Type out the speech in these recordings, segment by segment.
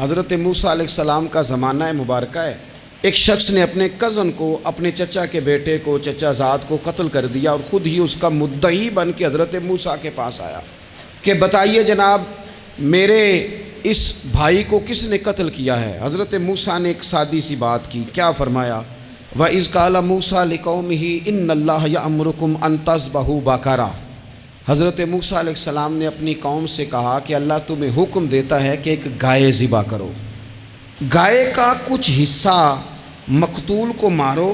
حضرت موسیٰ علیہ السلام کا زمانہ مبارکہ ہے. ایک شخص نے اپنے کزن کو، اپنے چچا کے بیٹے کو، چچا زاد کو قتل کر دیا اور خود ہی اس کا مدعی بن کے حضرت موسیٰ کے پاس آیا کہ بتائیے جناب میرے اس بھائی کو کس نے قتل کیا ہے؟ حضرت موسیٰ نے ایک سادی سی بات کی. کیا فرمایا؟ وَإِذْ قَالَ مُوسَىٰ لِقَوْمِهِ إِنَّ اللَّهَ يَأْمُرُكُمْ أَن تَذْبَحُوا بَقَرَةً. حضرت موسیٰ علیہ السلام نے اپنی قوم سے کہا کہ اللہ تمہیں حکم دیتا ہے کہ ایک گائے ذبح کرو. گائے کا کچھ حصہ مقتول کو مارو،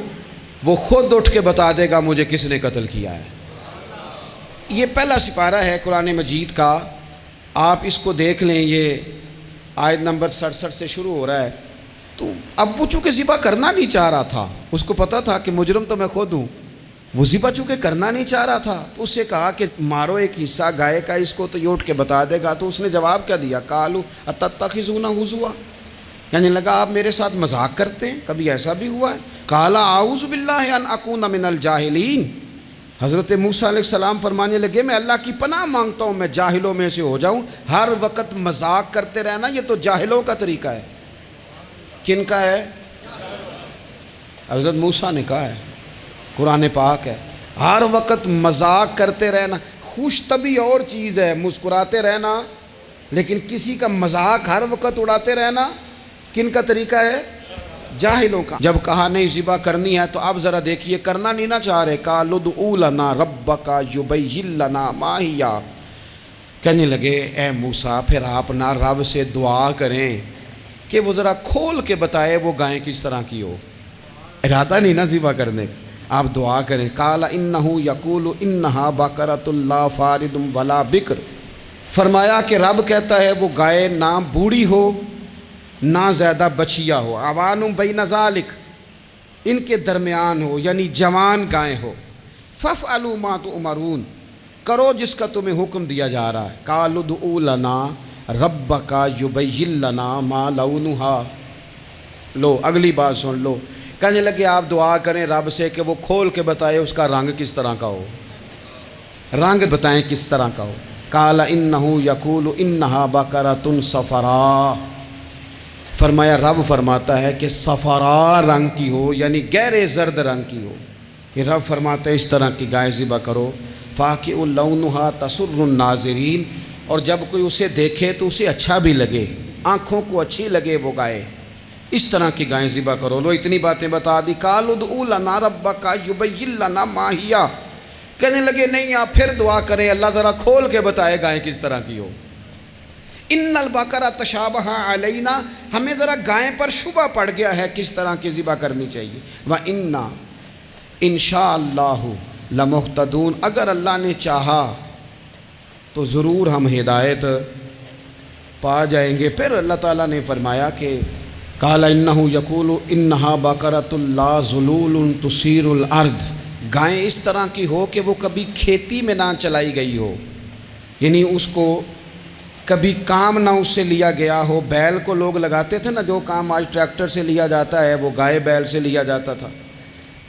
وہ خود اٹھ کے بتا دے گا مجھے کس نے قتل کیا ہے. یہ پہلا سپارہ ہے قرآن مجید کا، آپ اس کو دیکھ لیں. یہ آیت نمبر 67 سے شروع ہو رہا ہے. تو اب وہ چونکہ ذبح کرنا نہیں چاہ رہا تھا، اس کو پتہ تھا کہ مجرم تو میں خود ہوں، وہ ذبح چونکہ کرنا نہیں چاہ رہا تھا تو اس سے کہا کہ مارو ایک حصہ گائے کا، اس کو تو یہ اٹھ کے بتا دے گا. تو اس نے جواب کیا دیا؟ قالوا اتتخذون ہزوا، کہنے لگا آپ میرے ساتھ مذاق کرتے ہیں، کبھی ایسا بھی ہوا ہے؟ قال اعوذ باللہ ان اکون من الجاہلین. حضرت موسیٰ علیہ السلام فرمانے لگے میں اللہ کی پناہ مانگتا ہوں میں جاہلوں میں سے ہو جاؤں. ہر وقت مذاق کرتے رہنا یہ تو جاہلوں کا طریقہ ہے. کن کا ہے؟ حضرت موسیٰ نے کہا ہے، قرآن پاک ہے. ہر وقت مذاق کرتے رہنا، خوش طبعی اور چیز ہے، مسکراتے رہنا، لیکن کسی کا مذاق ہر وقت اڑاتے رہنا کن کا طریقہ ہے؟ جاہلوں کا. جب کہا نہیں ذبح کرنی ہے تو اب ذرا دیکھیے کرنا نہیں نہ چاہ رہے. قالوا ادع لنا ربک یبین لنا ما ہی، کہنے لگے اے موسیٰ پھر آپ نہ رب سے دعا کریں کہ وہ ذرا کھول کے بتائے وہ گائیں کس طرح کی ہو. ارادہ نہیں نہ ذبح کرنے کا، آپ دعا کریں. قال انہ یقول انہا بقرۃ لا فارض ولا بکر. فرمایا کہ رب کہتا ہے وہ گائے نہ بوڑھی ہو نہ زیادہ بچیا ہو، عوان بین ذالک، ان کے درمیان ہو، یعنی جوان گائے ہو. فافعلوا ما تؤمرون، کرو جس کا تمہیں حکم دیا جا رہا ہے. قالوا ادع لنا ربک یبین لنا ما لونھا. لو اگلی بات سن لو. کہنے لگے آپ دعا کریں رب سے کہ وہ کھول کے بتائے اس کا رنگ کس طرح کا ہو، رنگ بتائیں کس طرح کا ہو. قال انہ یقول انہا بقرۃ صفراء. فرمایا رب فرماتا ہے کہ صفراء رنگ کی ہو، یعنی گہرے زرد رنگ کی ہو. یہ رب فرماتا ہے اس طرح کی گائے ذبح کرو. فاقع لونھا تسر الناظرین، اور جب کوئی اسے دیکھے تو اسے اچھا بھی لگے، آنکھوں کو اچھی لگے وہ گائے، اس طرح کی گائیں ذبح کرو. لو اتنی باتیں بتا دی. قالوا ادع لنا ربک یبین لنا ما ہی، کہنے لگے نہیں آپ پھر دعا کریں اللہ ذرا کھول کے بتائے گائیں کس طرح کی ہو. ان البقرہ تشابہ علینا، ہمیں ذرا گائیں پر شبہ پڑ گیا ہے کس طرح کی ذبح کرنی چاہیے. وَإِنَّا انشاء اللہ لمہتدون، اگر اللہ نے چاہا تو ضرور ہم ہدایت پا جائیں گے. پھر اللہ تعالیٰ نے فرمایا کہ قال انہ یقول انہا بقرۃ لا ذلول تثیر الارض، گائیں اس طرح کی ہو کہ وہ کبھی کھیتی میں نہ چلائی گئی ہو، یعنی اس کو کبھی کام نہ اس سے لیا گیا ہو. بیل کو لوگ لگاتے تھے نا، جو کام آج ٹریکٹر سے لیا جاتا ہے وہ گائے بیل سے لیا جاتا تھا.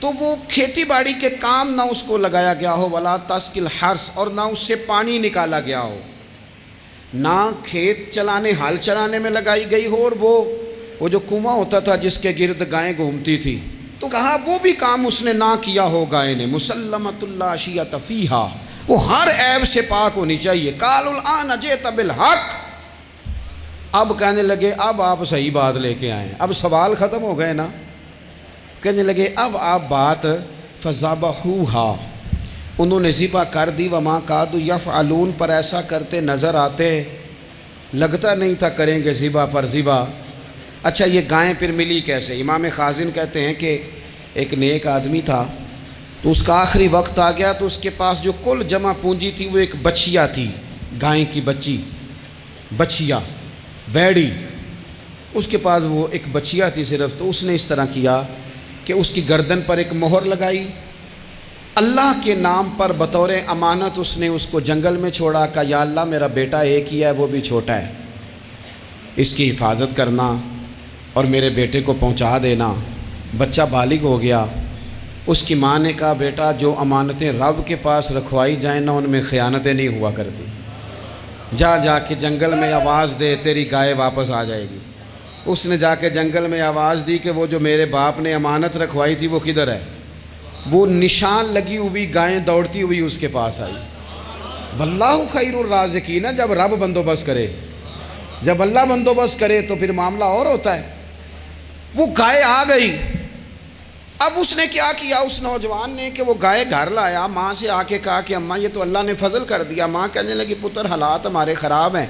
تو وہ کھیتی باڑی کے کام نہ اس کو لگایا گیا ہو. ولا تسقی الحرث، اور نہ اس سے پانی نکالا گیا ہو، نہ کھیت چلانے ہل چلانے میں لگائی گئی ہو. اور وہ جو کنواں ہوتا تھا جس کے گرد گائیں گھومتی تھی، تو کہا وہ بھی کام اس نے نہ کیا ہو گائے نے. مسلمۃ لا شیۃ فیہا، وہ ہر عیب سے پاک ہونی چاہیے. قالوا الآن جئت بالحق، اب کہنے لگے اب آپ صحیح بات لے کے آئیں، اب سوال ختم ہو گئے نا. کہنے لگے اب آپ بات فذبحوہا، انہوں نے ذبح کر دی. وما کادوا یفعلون، پر ایسا کرتے نظر آتے، لگتا نہیں تھا کریں گے ذبح پر ذبح. اچھا یہ گائیں پھر ملی کیسے؟ امام خازن کہتے ہیں کہ ایک نیک آدمی تھا، تو اس کا آخری وقت آ گیا، تو اس کے پاس جو کل جمع پونجی تھی وہ ایک بچیا تھی، گائیں کی بچی، بچیا ویڑی، اس کے پاس وہ ایک بچیا تھی صرف. تو اس نے اس طرح کیا کہ اس کی گردن پر ایک مہر لگائی، اللہ کے نام پر بطور امانت اس نے اس کو جنگل میں چھوڑا. کہا یا اللہ میرا بیٹا ایک ہی ہے، وہ بھی چھوٹا ہے، اس کی حفاظت کرنا اور میرے بیٹے کو پہنچا دینا. بچہ بالغ ہو گیا. اس کی ماں نے کہا بیٹا جو امانتیں رب کے پاس رکھوائی جائیں نا ان میں خیانتیں نہیں ہوا کرتی، جا کے جنگل میں آواز دے تیری گائے واپس آ جائے گی. اس نے جا کے جنگل میں آواز دی کہ وہ جو میرے باپ نے امانت رکھوائی تھی وہ کدھر ہے؟ وہ نشان لگی ہوئی گائیں دوڑتی ہوئی اس کے پاس آئی۔ واللہ خیر الرازقین، جب رب بندوبست کرے، جب اللہ بندوبست کرے تو پھر معاملہ اور ہوتا ہے۔ وہ گائے آ گئی۔ اب اس نے کیا کیا اس نوجوان نے کہ وہ گائے گھر لایا، ماں سے آ کے کہا کہ اماں یہ تو اللہ نے فضل کر دیا۔ ماں کہنے لگی پتر حالات ہمارے خراب ہیں،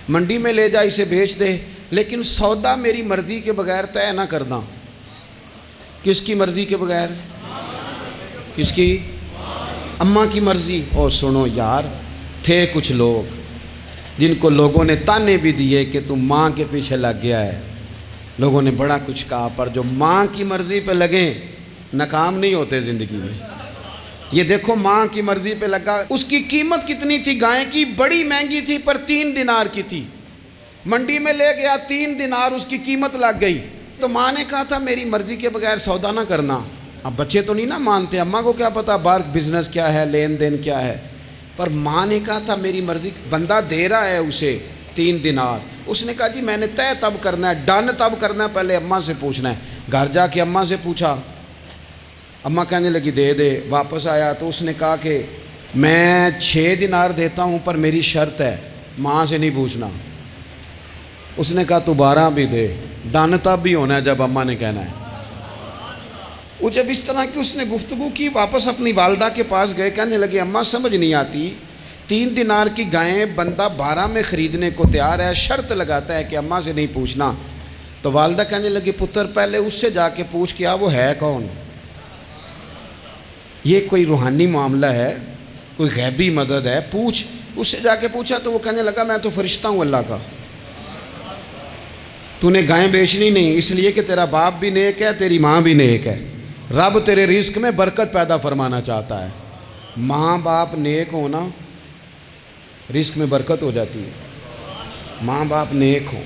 منڈی میں لے جا اسے بیچ دے، لیکن سودا میری مرضی کے بغیر طے نہ کرنا۔ کس کی مرضی کے بغیر؟ کس کی؟ اماں کی مرضی۔ اور سنو یار، تھے کچھ لوگ جن کو لوگوں نے تانے بھی دیے کہ تم ماں کے پیچھے لگ گیا ہے، لوگوں نے بڑا کچھ کہا، پر جو ماں کی مرضی پہ لگیں ناکام نہیں ہوتے زندگی میں۔ یہ دیکھو ماں کی مرضی پہ لگا۔ اس کی قیمت کتنی تھی گائے کی؟ بڑی مہنگی تھی، پر 3 دینار کی تھی۔ منڈی میں لے گیا، 3 دینار اس کی قیمت لگ گئی۔ تو ماں نے کہا تھا میری مرضی کے بغیر سودا نہ کرنا۔ اب بچے تو نہیں نا مانتے، اماں کو کیا پتا باہر بزنس کیا ہے، لین دین کیا ہے، پر ماں نے کہا تھا میری مرضی۔ بندہ دے رہا ہے اسے 3 دینار، اس نے کہا جی میں نے طے تب کرنا ہے، ڈن تب کرنا ہے، پہلے اماں سے پوچھنا ہے۔ گھر جا کے اماں سے پوچھا، اماں کہنے لگی دے دے۔ واپس آیا تو اس نے کہا کہ میں 6 دینار دیتا ہوں پر میری شرط ہے، ماں سے نہیں پوچھنا۔ اس نے کہا تو 12 بھی دے، ڈن تب بھی ہونا ہے جب اماں نے کہنا ہے۔ وہ جب اس طرح کی اس نے گفتگو کی، واپس اپنی والدہ کے پاس گئے، کہنے لگے اماں سمجھ نہیں آتی، 3 دینار کی گائیں بندہ 12 میں خریدنے کو تیار ہے، شرط لگاتا ہے کہ اماں سے نہیں پوچھنا۔ تو والدہ کہنے لگی پتر پہلے اس سے جا کے پوچھ کیا وہ ہے کون؟ یہ کوئی روحانی معاملہ ہے، کوئی غیبی مدد ہے، پوچھ۔ اس سے جا کے پوچھا تو وہ کہنے لگا میں تو فرشتہ ہوں اللہ کا، تو نے گائیں بیچنی نہیں، اس لیے کہ تیرا باپ بھی نیک ہے، تیری ماں بھی نیک ہے، رب تیرے رزق میں برکت پیدا فرمانا چاہتا ہے۔ ماں باپ نیک ہونا رزق میں برکت ہو جاتی ہے۔ ماں باپ نیک ہوں،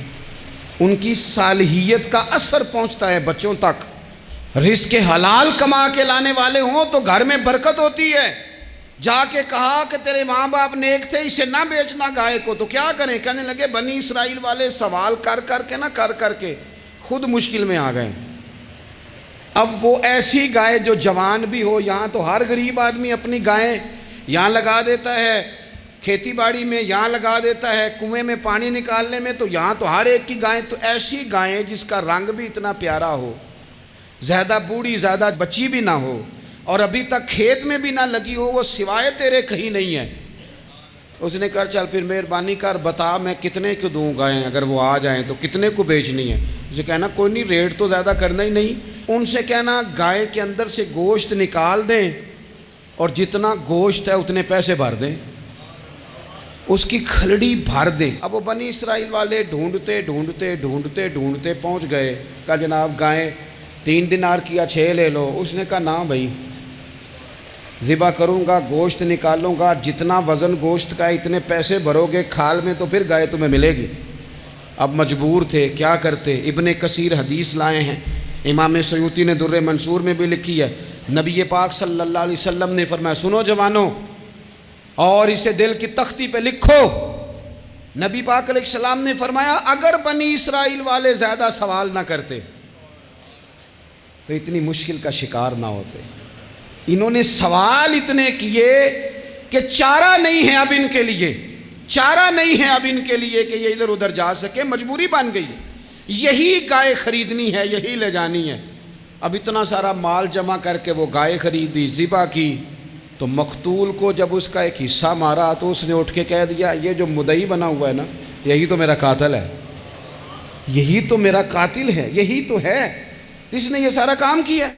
ان کی صالحیت کا اثر پہنچتا ہے بچوں تک۔ رزق حلال کما کے لانے والے ہوں تو گھر میں برکت ہوتی ہے۔ جا کے کہا کہ تیرے ماں باپ نیک تھے، اسے نہ بیچنا گائے کو، تو کیا کریں؟ کہنے لگے بنی اسرائیل والے سوال کر کر کے خود مشکل میں آ گئے۔ اب وہ ایسی گائے جو جوان بھی ہو، یہاں تو ہر غریب آدمی اپنی گائیں یہاں لگا دیتا ہے، کھیتی باڑی میں یہاں لگا دیتا ہے، کنویں میں پانی نکالنے میں تو یہاں تو ہر ایک کی گائیں، تو ایسی گائیں جس کا رنگ بھی اتنا پیارا ہو، زیادہ بوڑھی زیادہ بچی بھی نہ ہو، اور ابھی تک کھیت میں بھی نہ لگی ہو، وہ سوائے تیرے کہیں نہیں ہے۔ اس نے کہا چل پھر مہربانی کر بتا میں کتنے کو دوں گائیں، اگر وہ آ جائیں تو کتنے کو بیچنی ہے؟ اسے کہنا کوئی نہیں، ریٹ تو زیادہ کرنا ہی نہیں۔ ان سے کہنا گائے کے اندر سے گوشت نکال دیں اور جتنا گوشت ہے اتنے پیسے بھر دیں، اس کی کھلڑی بھر دیں۔ اب وہ بنی اسرائیل والے ڈھونڈتے پہنچ گئے، کہا جناب گائیں 3 دینار کیا 6 لے لو۔ اس نے کہا نہ بھائی، ذبح کروں گا، گوشت نکالوں گا، جتنا وزن گوشت کا اتنے پیسے بھرو گے کھال میں تو پھر گائے تمہیں ملے گی۔ اب مجبور تھے، کیا کرتے؟ ابن کثیر حدیث لائے ہیں، امام سیوطی نے در منصور میں بھی لکھی ہے، نبی پاک صلی اللہ علیہ وسلم نے فرمایا سنو جوانوں، اور اسے دل کی تختی پہ لکھو، نبی پاک علیہ السلام نے فرمایا اگر بنی اسرائیل والے زیادہ سوال نہ کرتے تو اتنی مشکل کا شکار نہ ہوتے۔ انہوں نے سوال اتنے کیے کہ چارہ نہیں ہے اب ان کے لیے، چارہ نہیں ہے اب ان کے لیے کہ یہ ادھر ادھر جا سکے، مجبوری بن گئی ہے، یہی گائے خریدنی ہے، یہی لے جانی ہے۔ اب اتنا سارا مال جمع کر کے وہ گائے خریدی، ذبح کی، تو مقتول کو جب اس کا ایک حصہ مارا تو اس نے اٹھ کے کہہ دیا یہ جو مدعی بنا ہوا ہے نا، یہی تو میرا قاتل ہے، یہی تو میرا قاتل ہے، یہی تو ہے، اس نے یہ سارا کام کیا ہے۔